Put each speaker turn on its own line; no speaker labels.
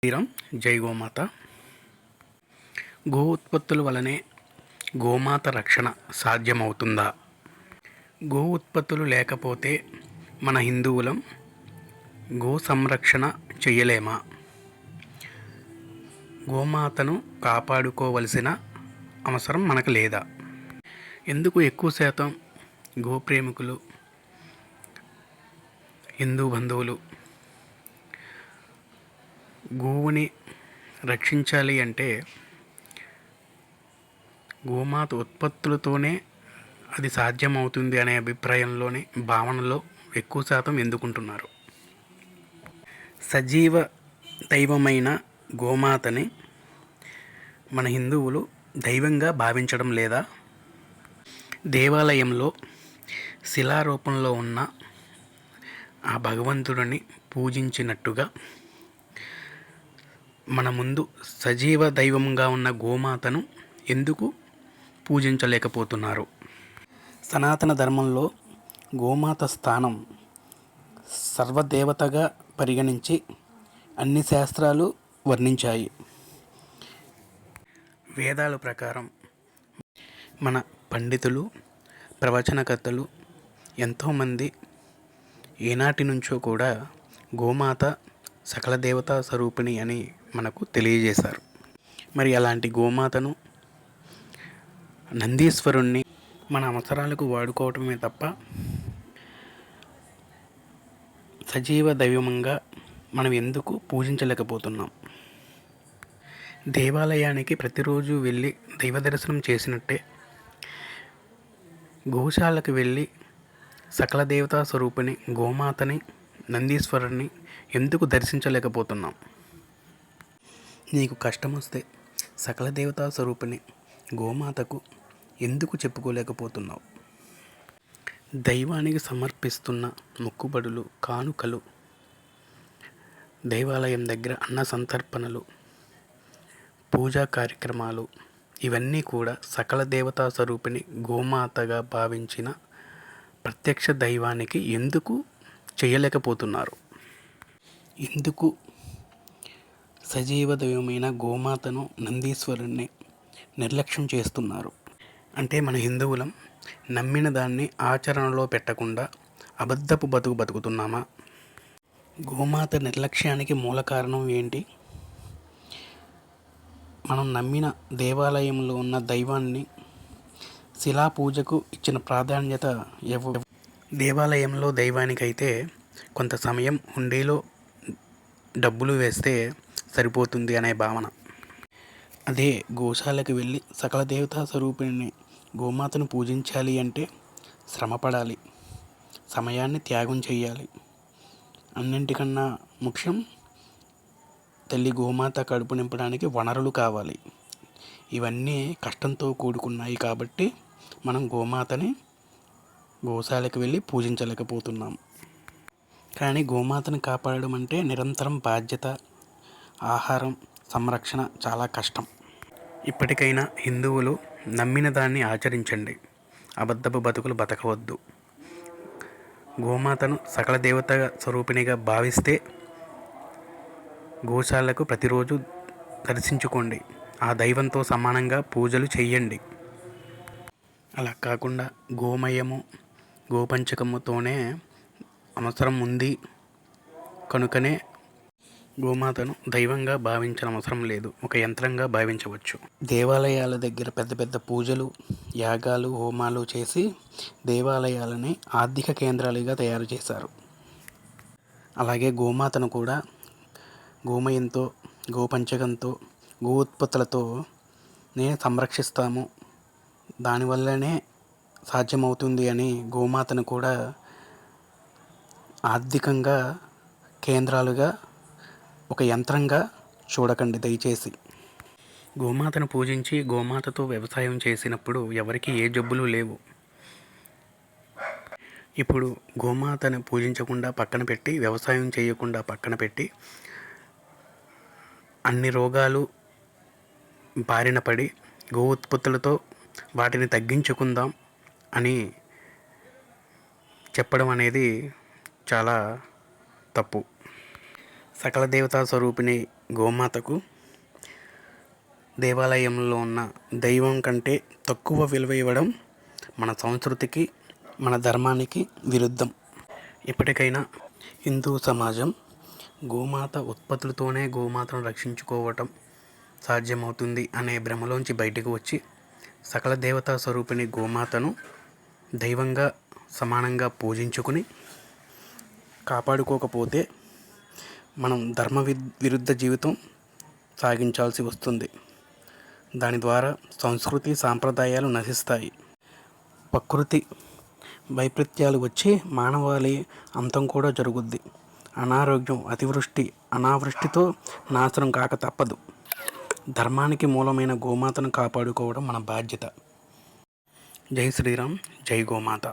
శ్రీరామ్. జై గోమాత. గో ఉత్పత్తుల వలనే గోమాత రక్షణ సాధ్యమవుతుందా? గో ఉత్పత్తులు లేకపోతే మన హిందువులం గో సంరక్షణ చెయ్యలేమా? గోమాతను కాపాడుకోవలసిన అవసరం మనకు లేదా? ఎందుకు ఎక్కువ శాతం గోప్రేమికులు, హిందూ బంధువులు గోవుని రక్షించాలి అంటే గోమాత ఉత్పత్తులతోనే అది సాధ్యమవుతుంది అనే అభిప్రాయంలోని భావనలో ఎక్కువ శాతం ఎందుకుంటున్నారు? సజీవ దైవమైన గోమాతని మన హిందువులు దైవంగా భావించడం లేదా? దేవాలయంలో శిలారూపంలో ఉన్న ఆ భగవంతుడిని పూజించినట్టుగా మన ముందు సజీవ దైవంగా ఉన్న గోమాతను ఎందుకు పూజించలేకపోతున్నారు? సనాతన ధర్మంలో గోమాత స్థానం సర్వదేవతగా పరిగణించి అన్ని శాస్త్రాలు వర్ణించాయి. వేదాల ప్రకారం మన పండితులు, ప్రవచనకర్తలు ఎంతోమంది ఏనాటి నుంచో కూడా గోమాత సకల దేవతా స్వరూపిణి అని మనకు తెలియజేశారు. మరి అలాంటి గోమాతను, నందీశ్వరుణ్ణి మన అవసరాలకు వాడుకోవటమే తప్ప సజీవ దైవంగా మనం ఎందుకు పూజించలేకపోతున్నాం? దేవాలయానికి ప్రతిరోజు వెళ్ళి దైవ దర్శనం చేసినట్టే గోశాలకు వెళ్ళి సకల దేవతా స్వరూపిణి గోమాతని, నందీశ్వరుని ఎందుకు దర్శించలేకపోతున్నాం? నీకు కష్టం వస్తే సకల దేవతా స్వరూపిణి గోమాతకు ఎందుకు చెప్పుకోలేకపోతున్నావు? దైవానికి సమర్పిస్తున్న మొక్కుబడులు, కానుకలు, దేవాలయం దగ్గర అన్న సంతర్పణలు, పూజా కార్యక్రమాలు ఇవన్నీ కూడా సకల దేవతా స్వరూపిణి గోమాతగా భావించిన ప్రత్యక్ష దైవానికి ఎందుకు చేయలేకపోతున్నారు? ఎందుకు సజీవ దైవమైన గోమాతను, నందీశ్వరుణ్ణి నిర్లక్ష్యం చేస్తున్నారు? అంటే మన హిందువులం నమ్మిన దాన్ని ఆచరణలో పెట్టకుండా అబద్ధపు బతుకుతున్నామా? గోమాత నిర్లక్ష్యానికి మూల కారణం ఏంటి? మనం నమ్మిన దేవాలయంలో ఉన్న దైవాన్ని శిలా పూజకు ఇచ్చిన ప్రాధాన్యత దేవాలయంలో దైవానికైతే కొంత సమయం హుండీలో డబ్బులు వేస్తే సరిపోతుంది అనే భావన. అదే గోశాలకు వెళ్ళి సకల దేవతా స్వరూపిణిని గోమాతను పూజించాలి అంటే శ్రమపడాలి, సమయాన్ని త్యాగం చేయాలి. అన్నింటికన్నా ముఖ్యం తల్లి గోమాత కడుపు నింపడానికి వనరులు కావాలి. ఇవన్నీ కష్టంతో కూడుకున్నాయి కాబట్టి మనం గోమాతని గోశాలకు వెళ్ళి పూజించలేకపోతున్నాం. కానీ గోమాతను కాపాడడం అంటే నిరంతరం బాధ్యత, ఆహారం, సంరక్షణ చాలా కష్టం. ఇప్పటికైనా హిందువులు నమ్మిన దాన్ని ఆచరించండి, అబద్ధపు బతుకులు బతకవద్దు. గోమాతను సకల దేవత స్వరూపిణిగా భావిస్తే గోశాలకు ప్రతిరోజు దర్శించుకోండి, ఆ దైవంతో సమానంగా పూజలు చెయ్యండి. అలా కాకుండా గోమయము, గోపంచకముతోనే అవసరం ఉంది కనుకనే గోమాతను దైవంగా భావించిన అవసరం లేదు, ఒక యంత్రంగా భావించవచ్చు. దేవాలయాల దగ్గర పెద్ద పెద్ద పూజలు, యాగాలు, హోమాలు చేసి దేవాలయాలని ఆర్థిక కేంద్రాలుగా తయారు చేశారు. అలాగే గోమాతను కూడా గోమయంతో, గోపంచకంతో, గో ఉత్పత్తులతో సంరక్షిస్తాము, దానివల్లనే సాధ్యమవుతుంది అని గోమాతను కూడా ఆర్థికంగా కేంద్రాలుగా, ఒక యంత్రంగా చూడకండి దయచేసి. గోమాతను పూజించి గోమాతతో వ్యవసాయం చేసినప్పుడు ఎవరికి ఏ జబ్బులు లేవు. ఇప్పుడు గోమాతను పూజించకుండా పక్కన పెట్టి, వ్యవసాయం చేయకుండా పక్కన పెట్టి అన్ని రోగాలు బారిన పడి గో ఉత్పత్తులతో వాటిని తగ్గించుకుందాం అని చెప్పడం అనేది చాలా తప్పు. సకల దేవతా స్వరూపిణి గోమాతకు దేవాలయంలో ఉన్న దైవం కంటే తక్కువ విలువ ఇవ్వడం మన సంస్కృతికి, మన ధర్మానికి విరుద్ధం. ఇప్పటికైనా హిందూ సమాజం గోమాత ఉత్పత్తులతోనే గోమాతను రక్షించుకోవటం సాధ్యమవుతుంది అనే భ్రమలోంచి బయటకు వచ్చి సకల దేవతా స్వరూపిణి గోమాతను దైవంగా సమానంగా పూజించుకుని కాపాడుకోకపోతే మనం విరుద్ధ జీవితం సాగించాల్సి వస్తుంది. దాని ద్వారా సంస్కృతి సాంప్రదాయాలు నశిస్తాయి. ప్రకృతి వైపరీత్యాలు వచ్చి మానవాళి అంతం కూడా జరుగుద్ది. అనారోగ్యం, అతివృష్టి, అనావృష్టితో నాశనం కాక తప్పదు. ధర్మానికి మూలమైన గోమాతను కాపాడుకోవడం మన బాధ్యత. జై శ్రీరామ్, జై గోమాత.